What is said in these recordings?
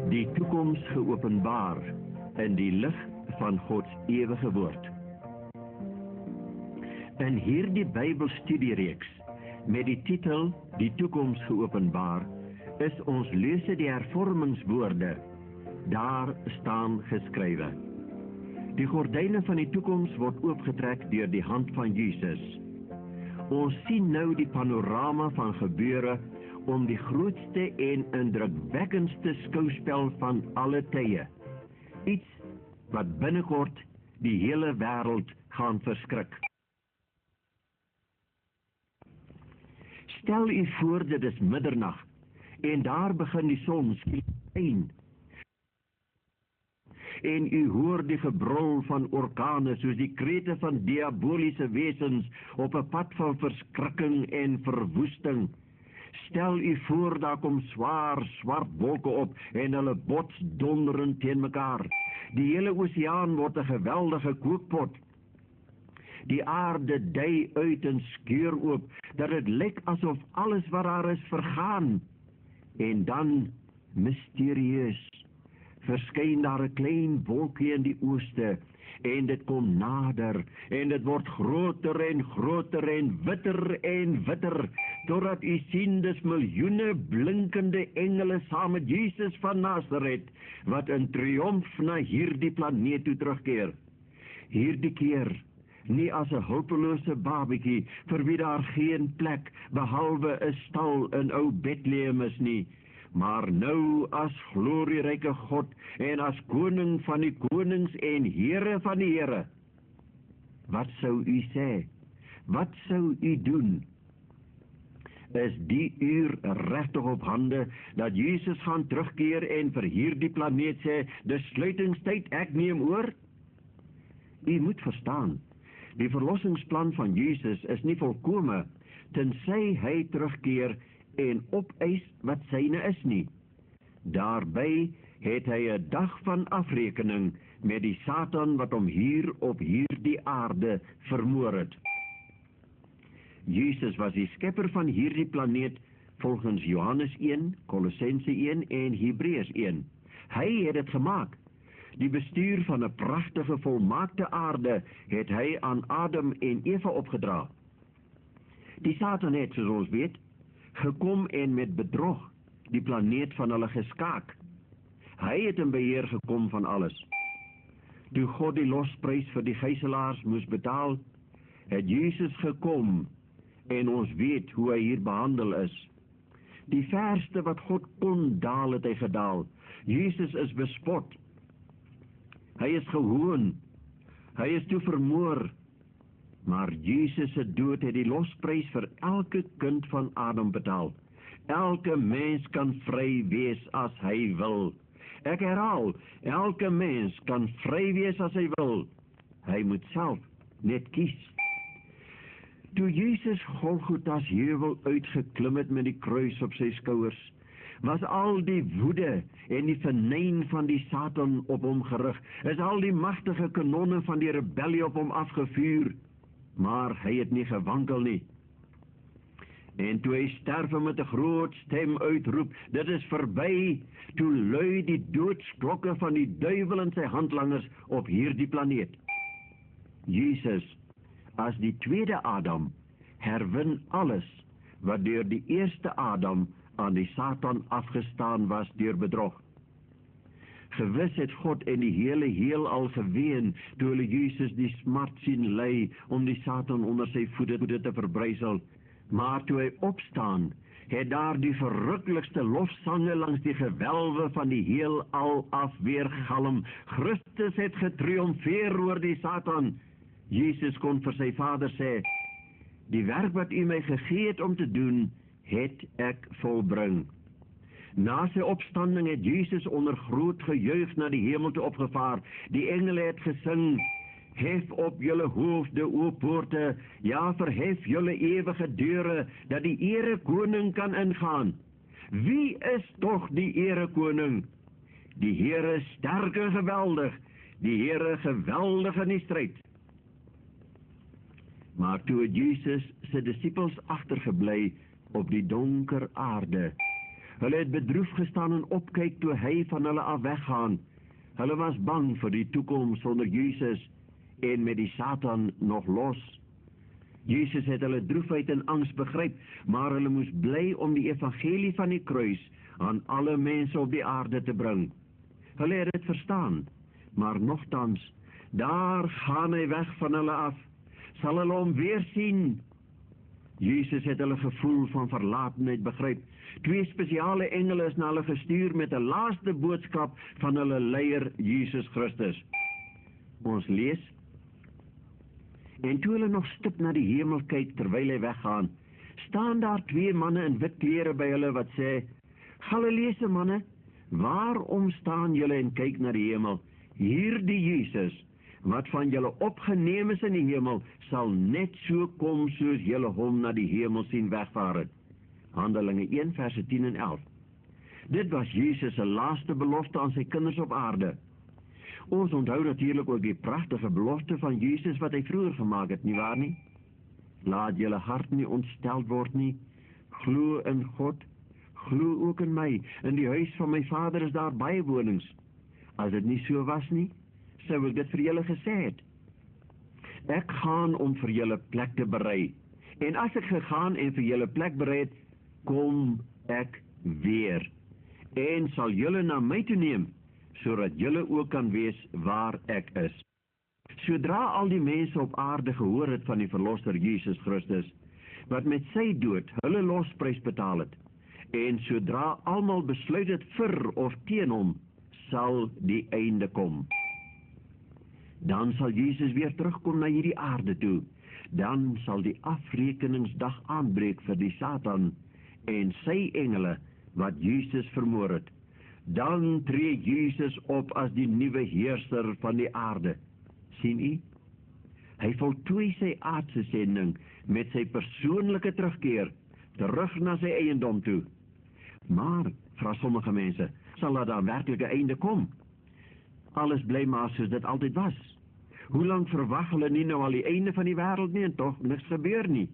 Die toekoms geopenbaar in die lig van Gods ewige woord. In hierdie Bybelstudiereeks met die titel Die toekoms geopenbaar is ons lese die hervormingswoorde. Daar staan geskrywe. Die gordyne van die toekoms word oopgetrek deur die hand van Jesus. Ons sien nou die panorama van gebeure om die grootste en indrukwekkendste skouspel van alle tye. Iets wat binnekort die hele wêreld gaan verskrik. Stel u voor dit is middernag en daar begin die son skyn. En u hoor die gebrul van orkane soos die krete van diaboliese wesens op 'n pad van verskrikking en verwoesting. Stel u voor daar kom zwaar, swart wolke op en hulle bots donderend teen mekaar. Die hele oseaan word 'n geweldige kookpot. Die aarde dui uit en skeur oop, dat het lyk asof alles wat daar is vergaan. En dan, mysterieus, verskyn daar 'n klein wolkie in die ooste, en dit kom nader, en dit word groter en groter en witter, totdat u sien dis miljoene blinkende engele saam met Jesus van Nasaret, wat in triomf na hierdie planeet toe terugkeer. Hierdie keer, nie as 'n hulpelose babietjie, vir wie daar geen plek, behalwe 'n stal in ou Bethlehem is nie, maar nou as glorieryke God en as koning van die konings en Here van die Here. Wat sou u sê? Wat sou u doen? Is die uur regtig op hande dat Jesus gaan terugkeer en vir hierdie planeet sê, dis sluitingstyd, ek neem oor? U moet verstaan, die verlossingsplan van Jesus is nie volkome, tensy hy terugkeer en opeis wat syne is nie. Daarby het hy 'n dag van afrekening met die Satan wat hom hier op hierdie aarde vermoor het. Jesus was die skepper van hierdie planeet volgens Johannes 1, Kolossense 1 en Hebreërs 1. Hy het dit gemaak. Die bestuur van 'n pragtige volmaakte aarde het hy aan Adam en Eva opgedra. Die Satan het, soos ons weet, gekom en met bedrog die planeet van hulle geskaak. Hy het in beheer gekom van alles. Toe God die losprys vir die gijslaers moes betaal, het Jesus gekom en ons weet hoe hy hier behandel is. Die verste wat God kon daal het hy gedaal. Jesus is bespot. Hy is gehoon. Hy is toe vermoor. Maar Jesus se dood het die losprys vir elke kind van Adam betaal. Elke mens kan vry wees as hy wil. Ek herhaal, elke mens kan vry wees as hy wil. Hy moet self net kies. Toe Jesus Golgotha's heuwel uitgeklim het met die kruis op sy skouers, was al die woede en die venyn van die Satan op hom gerig, is al die magtige kanonne van die rebellie op hom afgevuur, maar hy het nie gewankel nie. En toe hy sterwe met 'n groot stem uitroep, dit is verby, toe lui die doodsklokke van die duiwel en sy handlangers op hierdie planeet. Jesus, as die tweede Adam, herwin alles wat deur die eerste Adam aan die Satan afgestaan was deur bedrog. Gewis het God en die hele heelal geween toe hulle Jesus die smart sien ly om die Satan onder sy voete te verbrysel. Maar toe hy opstaan, het daar die verruklikste lofsange langs die gewelwe van die heelal af weergalm. Christus het getriomfeer oor die Satan. Jesus kon vir sy Vader sê, die werk wat u my gegee het om te doen, het ek volbring. Na sy opstanding het Jesus onder groot gejuich na die hemel toe opgevaar. Die engele het gesing, hef op julle hoofde, o poorte, ja, verhef julle ewige deure, dat die erekoning kan ingaan. Wie is tog die erekoning? Die Here sterk en geweldig, die Here geweldig in die stryd. Maar toe het Jesus sy disippels agtergebly op die donker aarde, Hulle het bedroef gestaan en opkyk toe hy van hulle af weggaan. Hulle was bang vir die toekoms sonder Jesus en met die Satan nog los. Jesus het hulle droefheid en angs begryp, maar hulle moes bly om die evangelie van die kruis aan alle mense op die aarde te bring. Hulle het dit verstaan, maar nogtans, daar gaan hy weg van hulle af. Sal hulle hom weer sien? Jesus het hulle gevoel van verlatenheid begryp. 2 spesiale engele is na hulle gestuur met 'n laaste boodskap van hulle leier Jesus Christus. Ons lees: En toe hulle nog stip na die hemel kyk terwyl hy weggaan, staan daar 2 manne in wit klere by hulle wat sê: Galileese manne, waarom staan julle en kyk na die hemel? Hierdie Jesus, wat van julle opgeneem is in die hemel, sal net so kom soos julle hom na die hemel sien wegvaar het. Handelinge 1 verse 10 en 11. Dit was Jesus se laaste belofte aan sy kinders op aarde. Ons onthou natuurlik ook die pragtige belofte van Jesus wat hy vroeër gemaak het, nie waar nie? Laat julle hart nie ontsteld word nie. Glo in God, glo ook in my. In die huis van my Vader is daar baie wonings. As dit nie so was nie, sou ek dit vir julle gesê het. Ek gaan om vir julle plek te berei. En as ek gegaan en vir julle plek berei het, kom ek weer. En sal julle na my toe neem, sodat julle ook kan wees waar ek is. Sodra al die mense op aarde gehoor het van die verlosser Jesus Christus, wat met sy dood hulle losprys betaal het, en sodra almal besluit het vir of teen hom, sal die einde kom. Dan sal Jesus weer terugkom na hierdie aarde toe. Dan sal die afrekeningsdag aanbreek vir die Satan en sy engele wat Jesus vermoor het. Dan tree Jesus op as die nuwe heerser van die aarde. Sien u? Hy voltooi sy aardse sending met sy persoonlike terugkeer, terug na sy eiendom toe. Maar, vra sommige mense, sal daar dan werklik 'n einde kom? Alles bly maar soos dit altyd was. Hoe lang verwag hulle nie nou al die einde van die wêreld nie en tog niks gebeur nie?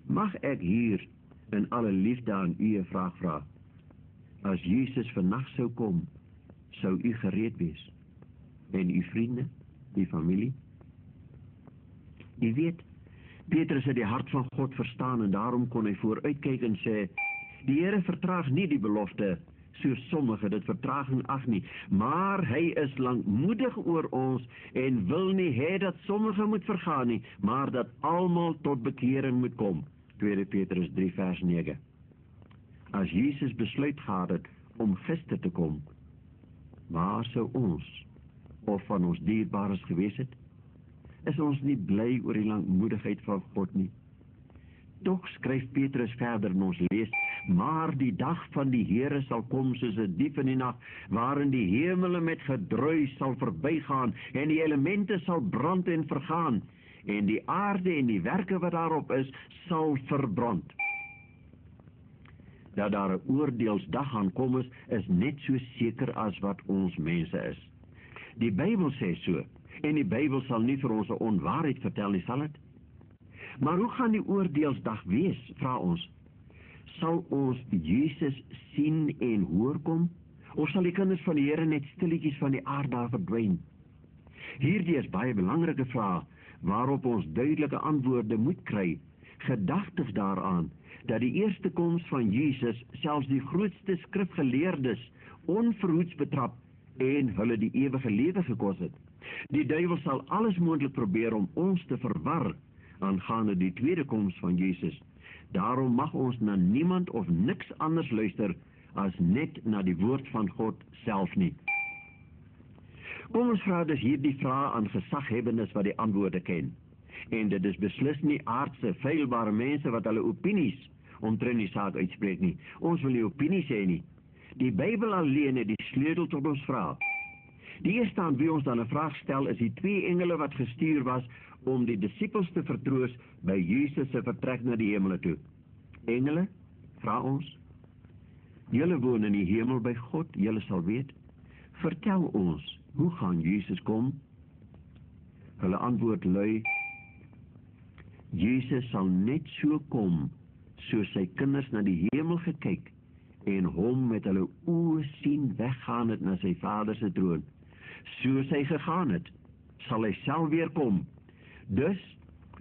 Mag ek hier in alle liefde aan u 'n vraag vra? As Jesus vannag sou kom, sou u gereed wees? En u vriende, u familie? U weet, Petrus het die hart van God verstaan en daarom kon hy vooruitkyk en sê: Die Here vertraag nie die belofte, soos sommige dit vertraging ag nie, maar hy is lankmoedig oor ons en wil nie hê dat sommige moet vergaan nie, maar dat almal tot bekering moet kom. 2 Petrus 3 vers 9. As Jesus besluit gehad het om gister te kom, waar sou ons of van ons dierbares gewees het? Is ons nie bly oor die lankmoedigheid van God nie? Tog skryf Petrus verder en ons lees: Maar die dag van die Here sal kom soos 'n dief in die nag, waarin die hemele met gedruis sal verbygaan en die elemente sal brand en vergaan, en die aarde en die werke wat daarop is, sal verbrand. Dat daar 'n oordeelsdag gaan kom is net so seker as wat ons mense is. Die Bybel sê so, en die Bybel sal nie vir ons 'n onwaarheid vertel nie, sal dit? Maar hoe gaan die oordeelsdag wees, vra ons? Sal ons Jesus sien en hoor kom? Of sal die kinders van die Here net stilletjies van die aarde verdwyn? Hierdie is baie belangrike vrae, waarop ons duidelike antwoorde moet kry, gedagtig daaraan, dat die eerste koms van Jesus selfs die grootste skrifgeleerdes onverhoeds betrap en hulle die ewige lewe gekos het. Die duiwel sal alles moontlik probeer om ons te verwar aangaande die tweede koms van Jesus. Daarom mag ons na niemand of niks anders luister as net na die woord van God self nie. Kom ons vra dus hierdie vrae aan gesaghebbendes wat die antwoorde ken. En dit is beslis nie aardse, feilbare mense wat hulle opinies omtrent die saak uitspreek nie. Ons wil nie opinies hê nie. Die Bybel alleen het die sleutel tot ons vraag. Die eerste aan wie ons dan 'n vraag stel is die 2 engele wat gestuur was om die disippels te vertroos by Jesus se vertrek na die hemele toe. Engele, vra ons, julle woon in die hemel by God, julle sal weet. Vertel ons, hoe gaan Jesus kom? Hulle antwoord lui: Jesus sal net so kom, soos sy kinders na die hemel gekyk en hom met hulle oë sien weggaan het na sy Vader se troon. Soos hy gegaan het, sal hy self weer kom. Dus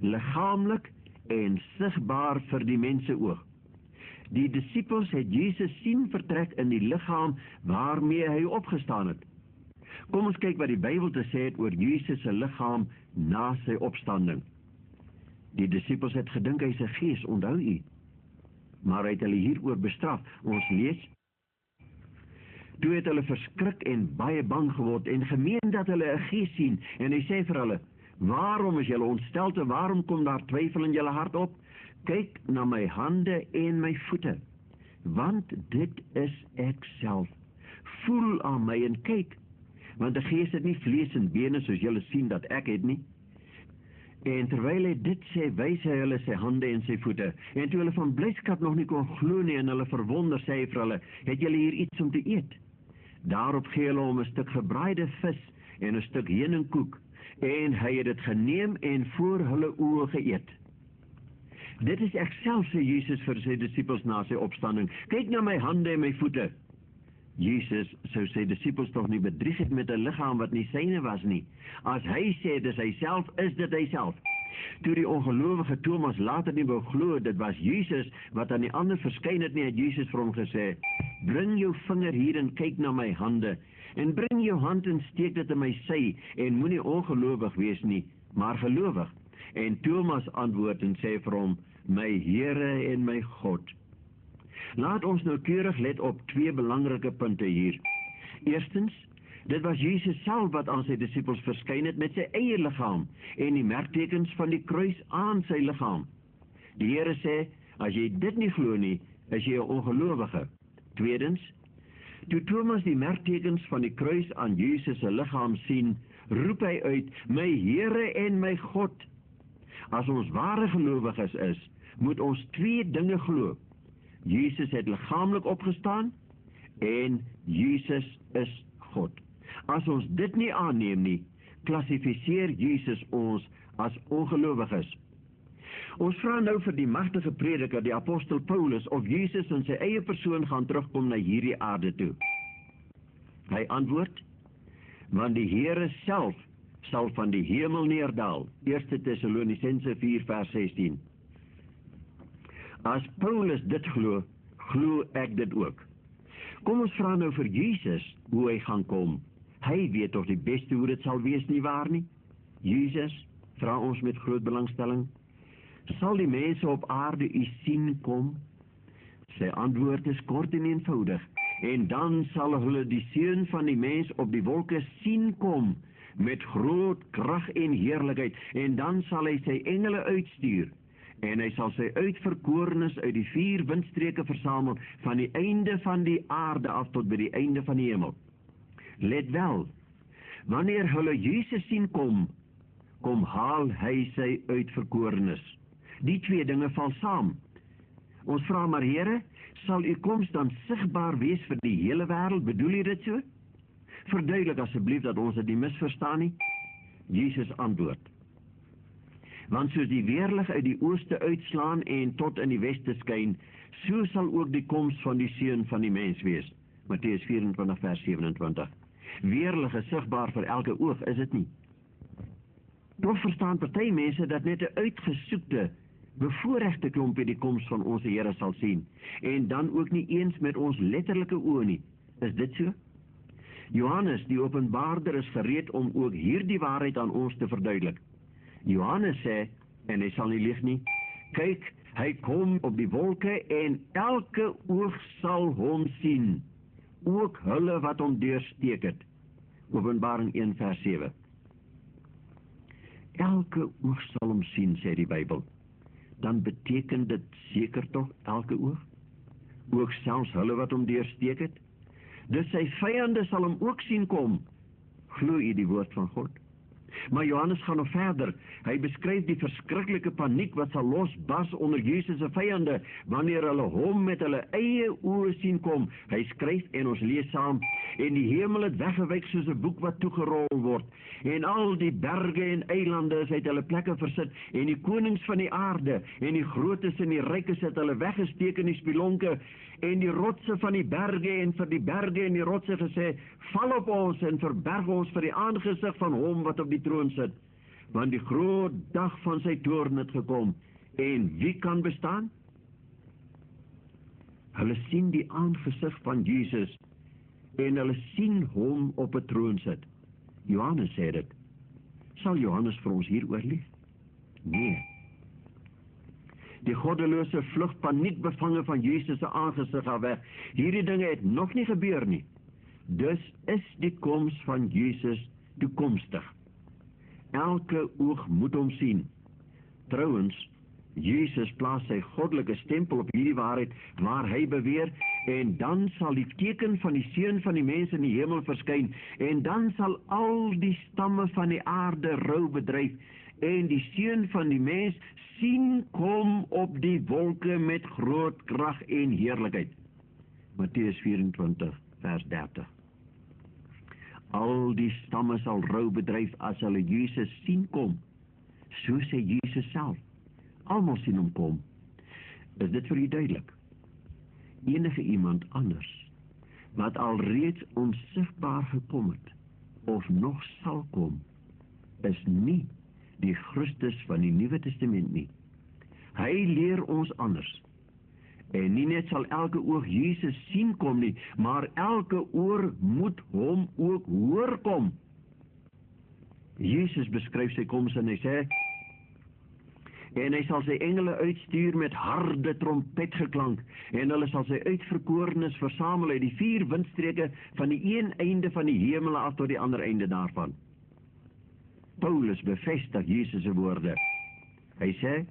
liggaamlik en sigbaar vir die mense oog. Die disippels het Jesus sien vertrek in die liggaam waarmee hy opgestaan het. Kom ons kyk wat die Bybel te sê het oor Jesus se liggaam na sy opstanding. Die disippels het gedink hy is 'n gees, onthou u. Maar hy het hulle hieroor bestraf. Ons lees: Toe het hulle verskrik en baie bang geword en gemeen dat hulle 'n gees sien, en hy sê vir hulle: Waarom is julle ontsteld en waarom kom daar twyfel in julle hart op? Kyk na my hande en my voete, want dit is ek self. Voel aan my en kyk, want 'n gees het nie vlees en bene soos julle sien dat ek het nie. En terwyl hy dit sê, wys hy hulle sy hande en sy voete. En toe hulle van blydskap nog nie kon glo nie en hulle verwonder, sê hy vir hulle: Het julle hier iets om te eet? Daarop gee hulle hom 'n stuk gebraaide vis en 'n stuk heuningkoek, en hy het dit geneem en voor hulle oë geëet. Dit is ek self, sê Jesus vir sy disippels na sy opstanding. Kyk na my hande en my voete. Jesus sou sy disippels tog nie bedrieg het met 'n liggaam wat nie syne was nie. As hy sê dis hy self, is dit hy self. Toe die ongelowige Thomas later nie wou glo dit was Jesus wat aan die ander verskyn het nie, het Jesus vir hom gesê: Bring jou vinger hier en kyk na my hande, en bring jou hand en steek dit in my sy, en moenie ongelowig wees nie, maar gelowig. En Thomas antwoord en sê vir hom: My Here en my God. Laat ons noukeurig let op twee belangrike punte hier. Eerstens, dit was Jesus self wat aan sy disippels verskyn het met sy eie liggaam en die merktekens van die kruis aan sy liggaam. Die Here sê: As jy dit nie glo nie, is jy 'n ongelowige. Tweedens, toe Thomas die merktekens van die kruis aan Jesus se liggaam sien, roep hy uit: My Here en my God. As ons ware gelowiges is, moet ons twee dinge glo. Jesus het liggaamlik opgestaan en Jesus is God. As ons dit nie aanneem nie, klassifiseer Jesus ons as ongelowiges. Ons vra nou vir die magtige prediker, die apostel Paulus, of Jesus in sy eie persoon gaan terugkom na hierdie aarde toe. Hy antwoord: Want die Here self sal van die hemel neerdal. 1 Tessalonisense 4 vers 16. As Paulus dit glo, glo ek dit ook. Kom ons vra nou vir Jesus hoe hy gaan kom. Hy weet toch die beste hoe dit sal wees, nie waar nie? Jesus, vra ons met groot belangstelling, sal die mense op aarde u sien kom? Sy antwoord is kort en eenvoudig: En dan sal hulle die Seun van die mens op die wolke sien kom, met groot krag en heerlikheid, en dan sal hy sy engele uitstuur, en hy sal sy uitverkorenes uit die 4 windstreke versamel, van die einde van die aarde af tot by die einde van die hemel. Let wel, wanneer hulle Jesus sien kom, kom haal hy sy uitverkorenes. Die twee dinge val saam. Ons vra maar: Here, sal u koms dan sigbaar wees vir die hele wêreld? Bedoel u dit so? Verduidelik asseblief dat ons dit nie misverstaan nie. Jesus antwoord: Want soos die weerlig uit die ooste uitslaan en tot in die weste skyn, so sal ook die koms van die Seun van die mens wees. Matteus 24 vers 27. Weerlig is sigbaar vir elke oog, is dit nie? Toch verstaan party mense dat net 'n uitgesoekte, bevoorregte klompie die koms van ons Here sal sien, en dan ook nie eens met ons letterlike oë nie. Is dit so? Johannes, die openbaarder, is gereed om ook hierdie waarheid aan ons te verduidelik. Johannes sê, en hy sal nie lieg nie: Kyk, hy kom op die wolke en elke oog sal hom sien, ook hulle wat hom deursteek het. Openbaring 1 vers 7. Elke oog sal hom sien, sê die Bybel. Dan beteken dit seker tog elke oog? Ook selfs hulle wat hom deursteek het? Dus sy vyande sal hom ook sien kom. Glo u die woord van God? Maar Johannes gaan nog verder. Hy beskryf die verskriklike paniek wat sal losbars onder Jesus se vyande wanneer hulle hom met hulle eie oë sien kom. Hy skryf en ons lees saam: en die hemel het weggewyk soos 'n boek wat toegerol word, en al die berge en eilande is uit hulle plekke versit, en die konings van die aarde en die grootes en die rykes het hulle weggesteek in die spilonke, en die rotse van die berge en vir die berge en die rotse gesê: val op ons en verberg ons vir die aangesig van hom wat op die troon sit, want die groot dag van sy toorn het gekom, en wie kan bestaan? Hulle sien die aangesig van Jesus en hulle sien hom op 'n troon sit. Johannes sê dit. Sal Johannes vir ons hier oorleef? Nee. Die goddelose vlug paniekbevange van Jesus se aangesig af weg. Hierdie dinge het nog nie gebeur nie. Dus is die koms van Jesus toekomstig. Elke oog moet hom sien. Trouwens, Jesus plaas sy goddelike stempel op hierdie waarheid waar hy beweer, en dan sal die teken van die seun van die mens in die hemel verskyn, en dan sal al die stamme van die aarde rou bedryf, en die seun van die mens sien kom op die wolke met groot krag en heerlikheid. Matteus 24 vers 30. Al die stamme sal rou bedryf as hulle Jesus sien kom. So sê Jesus self. Almal sien hom kom. Is dit vir u duidelik? Enige iemand anders wat alreeds onsigbaar gekom het of nog sal kom, is nie die Christus van die Nuwe Testament nie. Hy leer ons anders. En nie net sal elke oog Jesus sien kom nie, maar elke oor moet hom ook hoor kom. Jesus beskryf sy koms en hy sê: en hy sal sy engele uitstuur met harde trompetgeklank, en hulle sal sy uitverkorenes versamel uit die 4 windstreke van die een einde van die hemel af tot die ander einde daarvan. Paulus bevestig Jesus se woorde. Hy sê: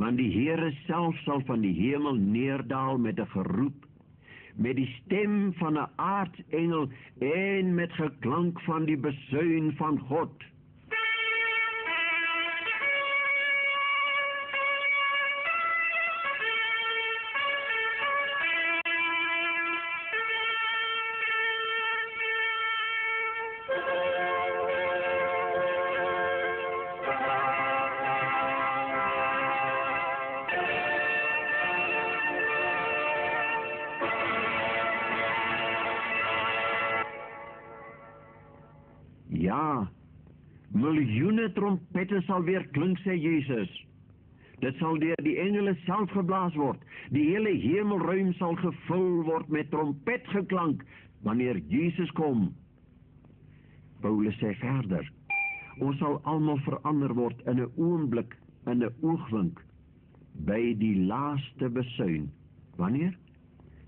want die Here self sal van die hemel neerdaal met 'n geroep, met die stem van 'n aartsengel en met geklank van die besuin van God. Ja, miljoene trompette sal weer klink, sê Jesus. Dit sal deur die engele self geblaas word. Die hele hemelruim sal gevul word met trompetgeklank wanneer Jesus kom. Paulus sê verder: ons sal almal verander word in 'n oomblik, in 'n oogwink, by die laaste besuin. Wanneer?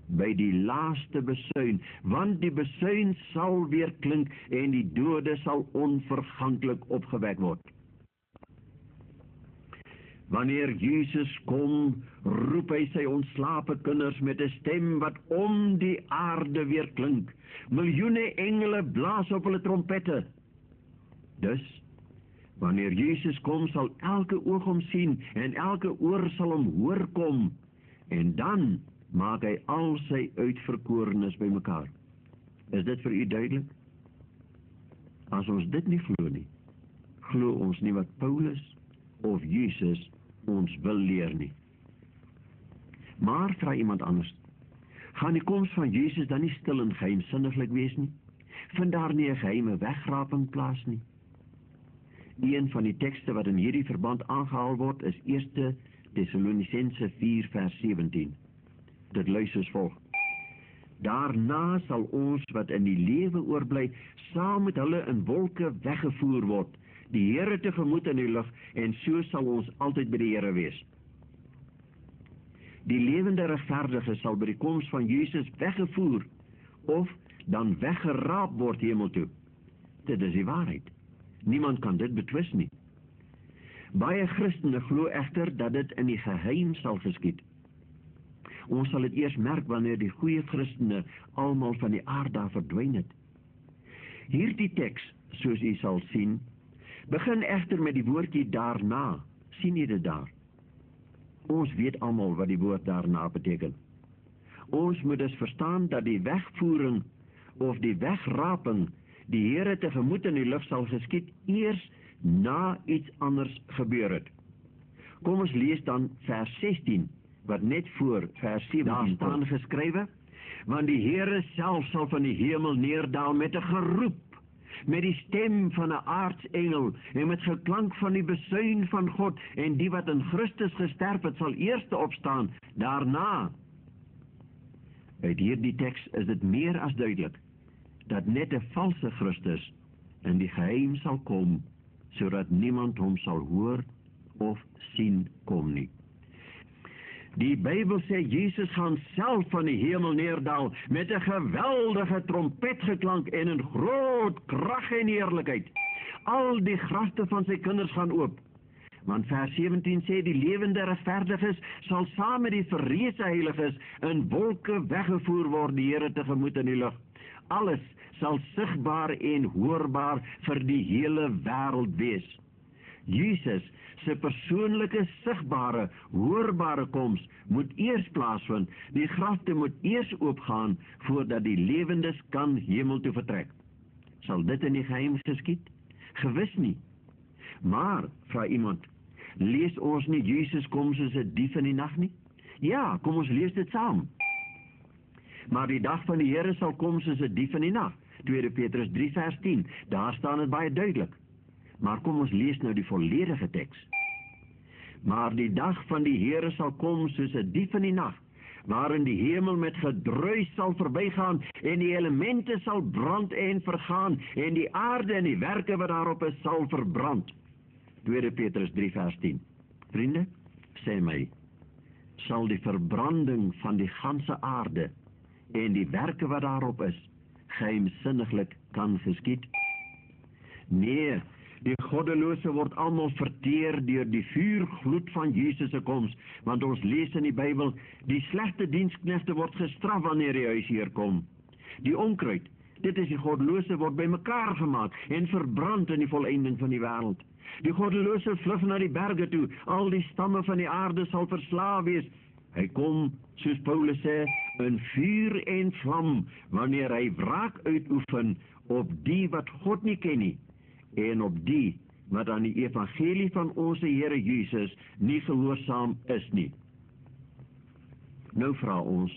By die laaste besuin, want die besuin sal weer klink en die dode sal onverganklik opgewek word. Wanneer Jesus kom, roep hy sy ontslape kinders met 'n stem wat om die aarde weer klink. Miljoene engele blaas op hulle trompette. Dus, wanneer Jesus kom, sal elke oog hom sien en elke oor sal hom hoor kom, en dan maak hy al sy uitverkorenes bymekaar. Is dit vir u duidelik? As ons dit nie glo nie, glo ons nie wat Paulus of Jesus ons wil leer nie. Maar, vra iemand anders, gaan die koms van Jesus dan nie stil en geheimsinniglik wees nie? Vind daar nie 'n geheime wegraping plaas nie? Een van die tekste wat in hierdie verband aangehaal word is 1 Tessalonisense 4 vers 17. Dit luister soos volg: daarna sal ons wat in die lewe oorbly, saam met hulle in wolke weggevoer word, die Here tegemoet in die lug, en so sal ons altyd by die Here wees. Die lewende regverdige sal by die koms van Jesus weggevoer, of dan weggeraap word hemel toe. Dit is die waarheid. Niemand kan dit betwis nie. Baie Christene glo egter dat dit in die geheim sal geskied. Ons sal dit eers merk wanneer die goeie Christene almal van die aarde verdwyn het. Hierdie teks, soos u sal sien, begin egter met die woordjie daarna. Sien u dit daar? Ons weet almal wat die woord daarna beteken. Ons moet dus verstaan dat die wegvoering of die wegraping die Here tegemoet in die lug sal geskied eers na iets anders gebeur het. Kom ons lees dan vers 16, wat net voor vers 17 daar staan geskrywe, want die Here self sal van die hemel neerdaal met 'n geroep, met die stem van 'n aartsengel en met geklank van die besuin van God, en die wat in Christus gesterf het sal eerste opstaan daarna. Uit hierdie teks is dit meer as duidelik dat net 'n valse Christus in die geheim sal kom, sodat niemand hom sal hoor of sien kom nie. Die Bybel sê Jesus gaan self van die hemel neerdaal met 'n geweldige trompetgeklank en 'n groot krag en heerlikheid. Al die grafte van sy kinders gaan oop. Want vers 17 sê die lewende regverdiges sal saam met die verreëse heiliges in wolke weggevoer word die Here tegemoet in die lug. Alles sal sigbaar en hoorbaar vir die hele wêreld wees. Jesus se persoonlike, sigbare, hoorbare koms moet eers plaasvind. Die grafte moet eers oopgaan voordat die lewendes kan hemel toe vertrek. Sal dit in die geheim geskied? Gewis nie. Maar, vra iemand, lees ons nie Jesus kom soos 'n dief in die nag nie? Ja, kom ons lees dit saam. Maar die dag van die Here sal kom soos 'n dief in die nag. 2 Petrus 3 vers 10, daar staan dit baie duidelik. Maar kom ons lees nou die volledige teks. Maar die dag van die Here sal kom soos 'n dief in die nag, waarin die hemel met gedruis sal verbygaan en die elemente sal brand en vergaan en die aarde en die werke wat daarop is sal verbrand. 2 Petrus 3 vers 10. Vriende, sê my, sal die verbranding van die ganse aarde en die werke wat daarop is geheimsinniglik kan geskied? Nee, die goddelose word almal verteer deur die vuurgloed van Jesus se koms, want ons lees in die Bybel, die slegte diensknegte word gestraf wanneer die huisheer kom. Die onkruid, dit is die goddelose, word bymekaar gemaak en verbrand in die volleinding van die wêreld. Die goddelose vlug na die berge toe, al die stamme van die aarde sal verslae wees. Hy kom, soos Paulus sê, in vuur en vlam, wanneer hy wraak uitoefen op die wat God nie ken nie, en op die wat aan die evangelie van ons Here Jesus nie gehoorsaam is nie. Nou vra ons,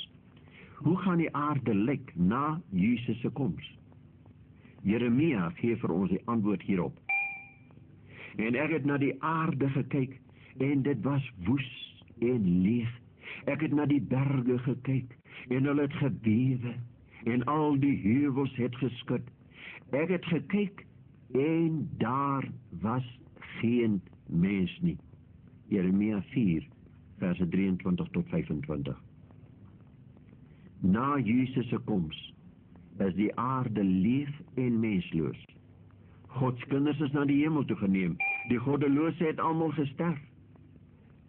hoe gaan die aarde lyk na Jesus se koms? Jeremia gee vir ons die antwoord hierop. En ek het na die aarde gekyk, en dit was woes en leeg. Ek het na die berge gekyk, en hulle het gebewe, en al die heuvels het geskud. Ek het gekyk, en daar was geen mens nie. Jeremia 4, verse 23 tot 25. Na Jesus se koms is die aarde leeg en mensloos. Gods kinders is na die hemel toe geneem. Die goddelose het almal gesterf.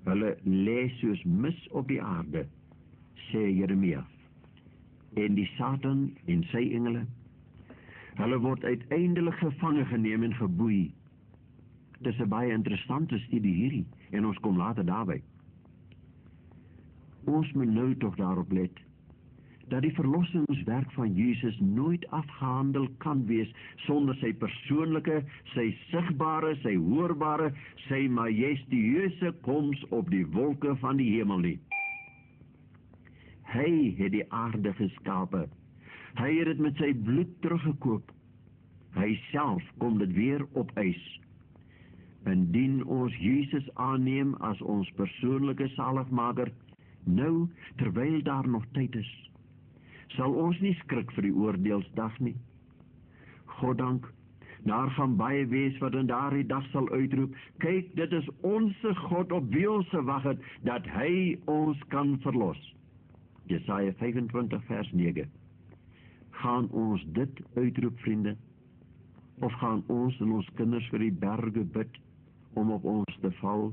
Hulle lê soos mis op die aarde, sê Jeremia. En die Satan en sy engele, hulle word uiteindelik gevange geneem en geboei. Dit is 'n baie interessante studie hierdie, en ons kom later daarby. Ons moet nou tog daarop let, dat die verlossingswerk van Jesus nooit afgehandel kan wees sonder sy persoonlike, sy sigbare, sy hoorbare, sy majestueuse koms op die wolke van die hemel nie. Hy het die aarde geskape. Hy het dit met sy bloed teruggekoop. Hy self kom dit weer opeis. Indien ons Jesus aanneem as ons persoonlike saligmaker, nou, terwyl daar nog tyd is, sal ons nie skrik vir die oordeelsdag nie. Goddank, daar gaan baie wees wat in daardie dag sal uitroep, kyk, dit is onse God op wie ons gewag het, dat hy ons kan verlos. Jesaja 25 vers 9. Gaan ons dit uitroep, vriende? Of gaan ons en ons kinders vir die berge bid, om op ons te val?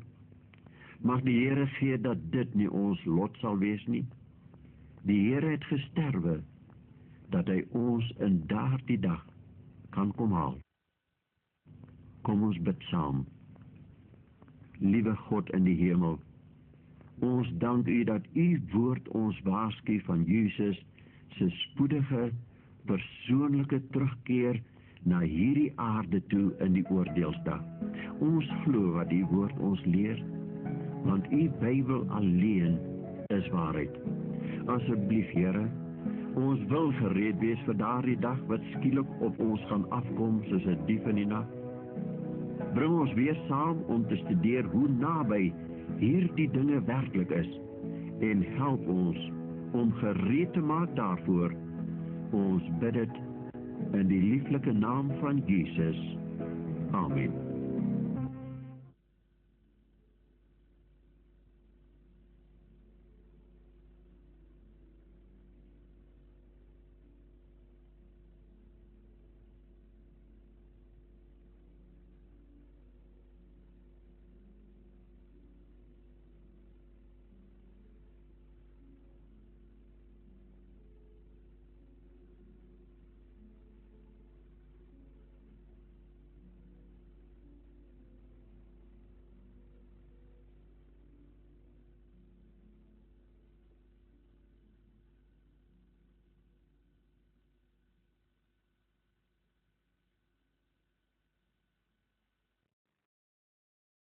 Mag die Here gee dat dit nie ons lot sal wees nie. Die Here het gesterwe, dat hy ons in daardie dag gaan kom haal. Kom ons bid saam. Liewe God in die hemel, ons dank U dat U woord ons waarsku van Jesus se spoedige, persoonlike terugkeer na hierdie aarde toe in die oordeelsdag. Ons glo wat die woord ons leer, want U Bybel alleen is waarheid. Asseblief, Here, ons wil gereed wees vir daardie dag wat skielik op ons gaan afkom soos 'n dief in die nag. Bring ons weer saam om te studeer hoe naby hierdie dinge werklik is en help ons om gereed te maak daarvoor. Ons bid dit in die lieflike naam van Jesus. Amen.